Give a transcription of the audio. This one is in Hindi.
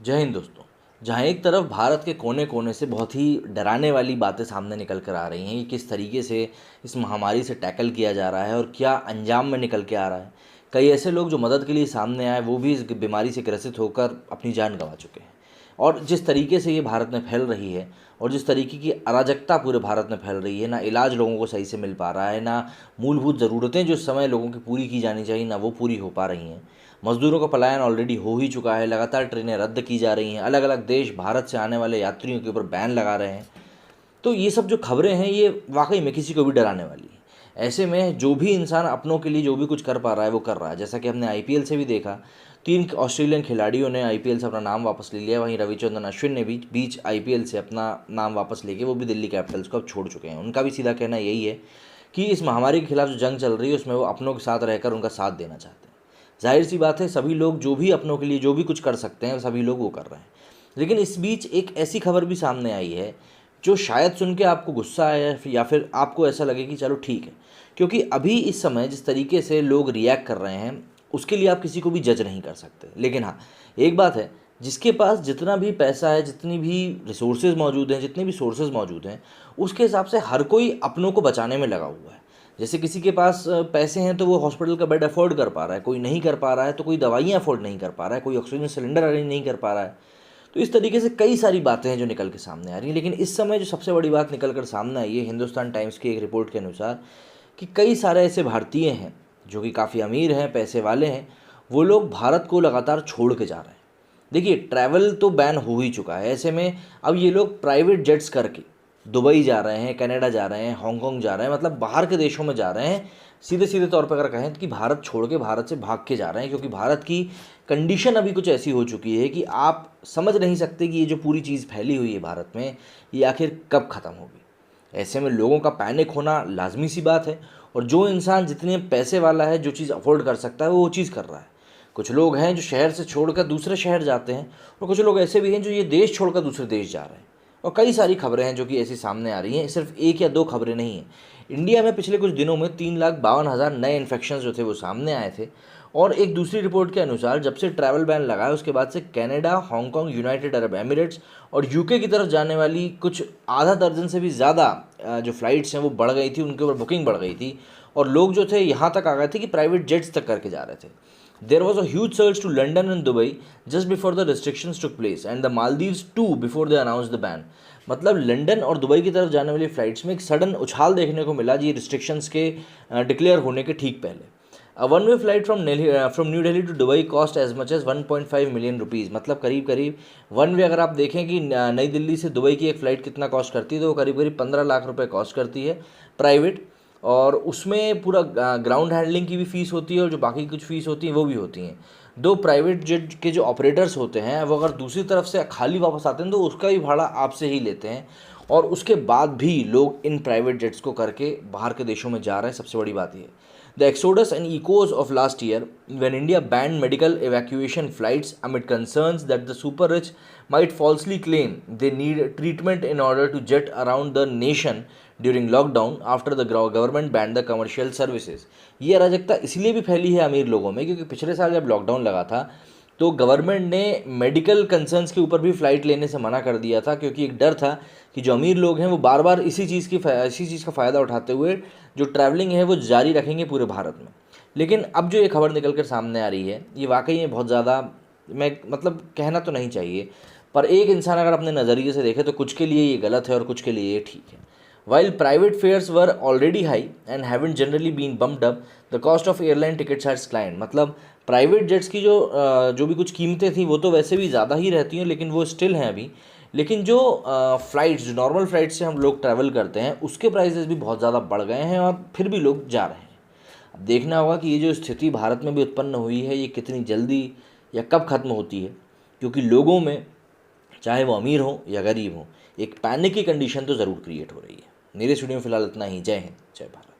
जय हिंद दोस्तों। जहाँ एक तरफ भारत के कोने कोने से बहुत ही डराने वाली बातें सामने निकल कर आ रही हैं कि किस तरीके से इस महामारी से टैकल किया जा रहा है और क्या अंजाम में निकल के आ रहा है। कई ऐसे लोग जो मदद के लिए सामने आए वो भी इस बीमारी से ग्रसित होकर अपनी जान गंवा चुके हैं। और जिस तरीके से ये भारत में फैल रही है और जिस तरीके की अराजकता पूरे भारत में फैल रही है, ना इलाज लोगों को सही से मिल पा रहा है, ना मूलभूत ज़रूरतें जो इस समय लोगों की पूरी की जानी चाहिए ना वो पूरी हो पा रही हैं। मजदूरों का पलायन ऑलरेडी हो ही चुका है, लगातार ट्रेनें रद्द की जा रही हैं, अलग अलग देश भारत से आने वाले यात्रियों के ऊपर बैन लगा रहे हैं। तो ये सब जो खबरें हैं ये वाकई में किसी को भी डराने वाली है। ऐसे में जो भी इंसान अपनों के लिए जो भी कुछ कर पा रहा है वो कर रहा है। जैसा कि हमने आईपीएल से भी देखा, 3 ऑस्ट्रेलियन खिलाड़ियों ने आईपीएल से अपना नाम वापस ले लिया। वहीं रविचंद्रन अश्विन ने भी बीच आईपीएल से अपना नाम वापस लेके वो भी दिल्ली कैपिटल्स को अब छोड़ चुके हैं। उनका भी सीधा कहना यही है कि इस महामारी के खिलाफ जो जंग चल रही है उसमें वो अपनों के साथ रहकर उनका साथ देना चाहते हैं। जाहिर सी बात है, सभी लोग जो भी अपनों के लिए जो भी कुछ कर सकते हैं सभी लोग वो कर रहे हैं। लेकिन इस बीच एक ऐसी खबर भी सामने आई है जो शायद सुन के आपको गुस्सा आए या फिर आपको ऐसा लगे कि चलो ठीक है, क्योंकि अभी इस समय जिस तरीके से लोग रिएक्ट कर रहे हैं उसके लिए आप किसी को भी जज नहीं कर सकते। लेकिन हाँ, एक बात है, जिसके पास जितना भी पैसा है, जितनी भी रिसोर्सेज मौजूद हैं, जितने भी सोर्सेज मौजूद हैं, उसके हिसाब से हर कोई अपनों को बचाने में लगा हुआ है। जैसे किसी के पास पैसे हैं तो वो हॉस्पिटल का बेड अफोर्ड कर पा रहा है, कोई नहीं कर पा रहा है तो कोई दवाइयाँ अफोर्ड नहीं कर पा रहा है, कोई ऑक्सीजन सिलेंडर अरेंज नहीं कर पा रहा है। तो इस तरीके से कई सारी बातें हैं जो निकल के सामने आ रही हैं। लेकिन इस समय जो सबसे बड़ी बात निकल कर सामने आई है, हिंदुस्तान टाइम्स की एक रिपोर्ट के अनुसार, कि कई सारे ऐसे भारतीय हैं जो कि काफ़ी अमीर हैं, पैसे वाले हैं, वो लोग भारत को लगातार छोड़ के जा रहे हैं। देखिए, ट्रैवल तो बैन हो ही चुका है, ऐसे में अब ये लोग प्राइवेट जेट्स करके दुबई जा रहे हैं, कनाडा जा रहे हैं, हांगकांग जा रहे हैं, मतलब बाहर के देशों में जा रहे हैं। सीधे सीधे तौर पर अगर कहें कि भारत छोड़ के, भारत से भाग के जा रहे हैं, क्योंकि भारत की कंडीशन अभी कुछ ऐसी हो चुकी है कि आप समझ नहीं सकते कि ये जो पूरी चीज़ फैली हुई है भारत में, ये आखिर कब ख़त्म होगी। ऐसे में लोगों का पैनिक होना लाजमी सी बात है। और जो इंसान जितने पैसे वाला है, जो चीज़ अफोर्ड कर सकता है, वो चीज़ कर रहा है। कुछ लोग हैं जो शहर से छोड़कर दूसरे शहर जाते हैं, और कुछ लोग ऐसे भी हैं जो ये देश छोड़कर दूसरे देश जा रहे हैं। और कई सारी खबरें हैं जो कि ऐसी सामने आ रही हैं, सिर्फ एक या दो खबरें नहीं हैं। इंडिया में पिछले कुछ दिनों में 3,52,000 नए इन्फेक्शन जो थे वो सामने आए थे। और एक दूसरी रिपोर्ट के अनुसार जब से ट्रैवल बैन लगा है उसके बाद से Canada, Hong Kong, United Arab Emirates और यूके की तरफ जाने वाली कुछ आधा दर्जन से भी ज़्यादा जो फ़्लाइट्स हैं वो बढ़ गई थी, उनके ऊपर बुकिंग बढ़ गई थी। और लोग जो थे यहाँ तक आ गए थे कि प्राइवेट जेट्स तक करके जा रहे थे। There was a huge surge to London and Dubai just before the restrictions took place, and the Maldives too before they announced the ban. मतलब लंदन और दुबई की तरफ जाने वाली फ़्लाइट्स में एक सडन उछाल देखने को मिला जी, रिस्ट्रिक्शंस के डिक्लेयर होने के ठीक पहले। A one way flight from New Delhi to Dubai cost as much as 1.5 million rupees. मतलब करीब करीब वन वे, अगर आप देखें कि नई दिल्ली से दुबई की एक फ़्लाइट कितना कॉस्ट करती है, तो वो करीब करीब 15 लाख रुपए कॉस्ट करती है प्राइवेट। और उसमें पूरा ग्राउंड हैंडलिंग की भी फ़ीस होती है और जो बाकी कुछ फ़ीस होती हैं वो भी होती हैं। दो प्राइवेट जेट के जो ऑपरेटर्स होते हैं वो अगर दूसरी तरफ से खाली वापस आते हैं तो उसका भी भाड़ा आपसे ही लेते हैं। और उसके बाद भी लोग इन प्राइवेट जेट्स को करके बाहर के देशों में जा रहे हैं। सबसे बड़ी बात ये, the exodus and echoes of last year when India banned medical evacuation flights amid concerns that the super rich might falsely claim they need treatment in order to jet around the nation during lockdown after the government banned the commercial services। ये अराजकता इसलिए भी फैली है अमीर लोगों में क्योंकि पिछले साल जब लॉकडाउन लगा था तो गवर्नमेंट ने मेडिकल कंसर्न्स के ऊपर भी फ़्लाइट लेने से मना कर दिया था, क्योंकि एक डर था कि जो अमीर लोग हैं वो बार बार इसी चीज़ का फ़ायदा उठाते हुए जो ट्रैवलिंग है वो जारी रखेंगे पूरे भारत में। लेकिन अब जो ये खबर निकल कर सामने आ रही है ये वाकई में बहुत ज़्यादा, मैं मतलब कहना तो नहीं चाहिए, पर एक इंसान अगर अपने नज़रिए से देखे तो कुछ के लिए ये गलत है और कुछ के लिए ये ठीक है। While private fares were already high and haven't generally been bumped up, the cost of airline tickets has climbed। मतलब प्राइवेट जेट्स की जो भी कुछ कीमतें थी वो तो वैसे भी ज़्यादा ही रहती हैं, लेकिन वो स्टिल हैं अभी। लेकिन जो फ़्लाइट्स, जो नॉर्मल फ़्लाइट्स से हम लोग ट्रैवल करते हैं उसके प्राइसेस भी बहुत ज़्यादा बढ़ गए हैं और फिर भी लोग जा रहे हैं। अब देखना होगा कि ये जो स्थिति भारत में भी उत्पन्न हुई है ये कितनी जल्दी या कब ख़त्म होती है, क्योंकि लोगों में, चाहे वो अमीर हो या गरीब हो, एक पैनिक की कंडीशन तो ज़रूर क्रिएट हो रही है। मेरे स्टूडियो में फ़िलहाल इतना ही। जय हिंद, जय भारत।